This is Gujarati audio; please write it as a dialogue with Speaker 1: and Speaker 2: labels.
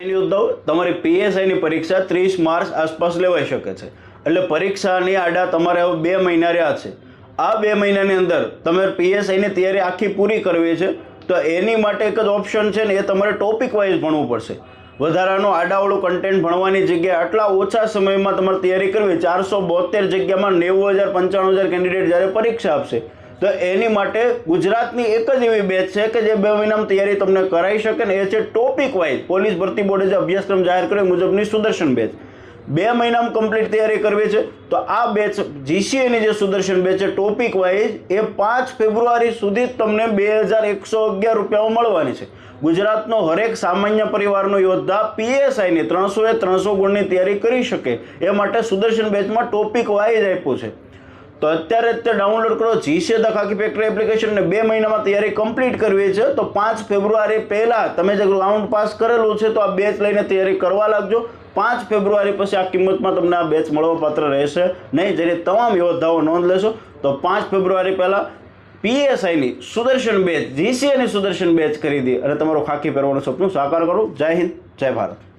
Speaker 1: ઉદ્ધવ તમારી પીએસઆઈની પરીક્ષા 30 માર્ચ આસપાસ લેવાઈ શકે છે। એટલે પરીક્ષાની આડા તમારે હવે 2 મહિના રહ્યા છે। આ 2 મહિનાની અંદર તમારે પીએસઆઈની તૈયારી આખી પૂરી કરવી છે તો એની માટે એક જ ઓપ્શન છે ને, એ તમારે ટોપિક વાઇઝ ભણવું પડશે। વધારાનો આડાવાળું કન્ટેન્ટ ભણવાની જગ્યાએ આટલા ઓછા સમયમાં તમારે તૈયારી કરવી। 472 જગ્યામાં 90,000 95,000 કેન્ડિડેટ જ્યારે પરીક્ષા આપશે તો એની માટે ગુજરાતની એક જ એવી બેચ છે કે જે 2 મહિનામાં તૈયારી તમને કરાવી શકે ને, એ છે ટોપિક વાઇઝ પોલીસ ભરતી બોર્ડે જે અભ્યાસક્રમ જાહેર કર્યો મુજબની સુદર્શન બેચ। 2 મહિનામાં કમ્પ્લીટ તૈયારી કરવી છે તો આ બેચ જીસીએની જે સુદર્શન બેચ છે ટોપિક વાઇઝ એ 5 ફેબ્રુઆરી સુધી તમને 2,111 રૂપિયામાં મળવાની છે। ગુજરાતનો હરેક સામાન્ય પરિવારનો યોદ્ધા પીએસઆઈની 300 એ 300 ગુણની તૈયારી કરી શકે એ માટે સુદર્શન બેચમાં ટોપિક વાઇઝ આપ્યું છે। તો અત્યારે જ તે ડાઉનલોડ કરો જીસીએ ધ ખાકી ફેક્ટરી એપ્લિકેશન ને 2 મહિનામાં તૈયારી કમ્પ્લીટ કરવી છે તો 5 ફેબ્રુઆરી પહેલાં તમે જે રાઉન્ડ પાસ કરેલું છે તો આ બેચ લઈને તૈયારી કરવા લાગજો। 5 ફેબ્રુઆરી પછી આ કિંમતમાં તમને આ બેચ મળવાપાત્ર રહેશે નહીં, જેની તમામ યોદ્ધાઓ નોંધ લેશો। તો 5 ફેબ્રુઆરી પહેલાં પીએસઆઈની સુદર્શન બેચ, જીસીએની સુદર્શન બેચ ખરીદી અને તમારું ખાકી પહેરવાનું સપનું સાકાર કરો। જય હિન્દ, જય ભારત।